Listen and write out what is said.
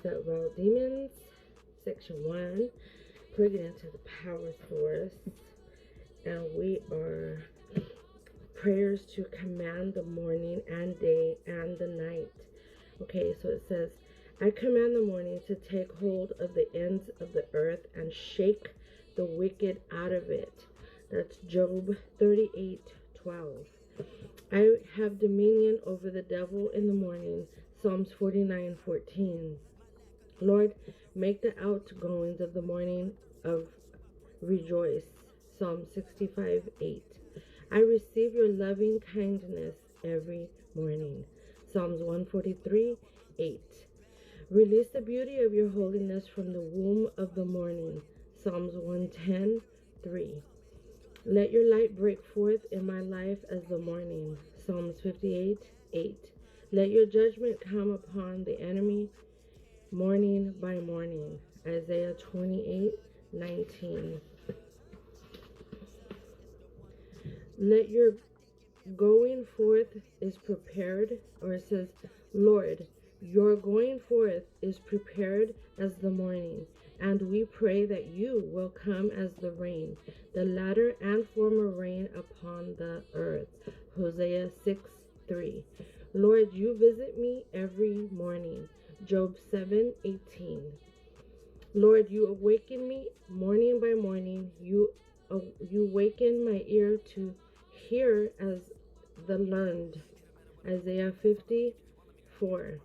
is at Rout Demons, Section 1. We're getting into the power source. And we are prayers to command the morning and day and the night. Okay, so it says, I command the morning to take hold of the ends of the earth and shake the wicked out of it. That's Job 38:12. I have dominion over the devil in the morning. Psalms 49:14. Lord, make the outgoings of the morning of rejoice. Psalm 65:8. I receive your loving kindness every morning. Psalms 143:8. Release the beauty of your holiness from the womb of the morning. Psalms 110:3. Let your light break forth in my life as the morning. Psalms 58:8. Let your judgment come upon the enemy morning by morning. Isaiah 28:19. Let your going forth is prepared, or it says, Lord, your going forth is prepared as the morning, and we pray that you will come as the rain, the latter and former rain upon the earth. Hosea 6:3. Lord, you visit me every morning. Job 7:18. Lord, you awaken me morning by morning. You waken my ear to hear as the learned. Isaiah 50:4.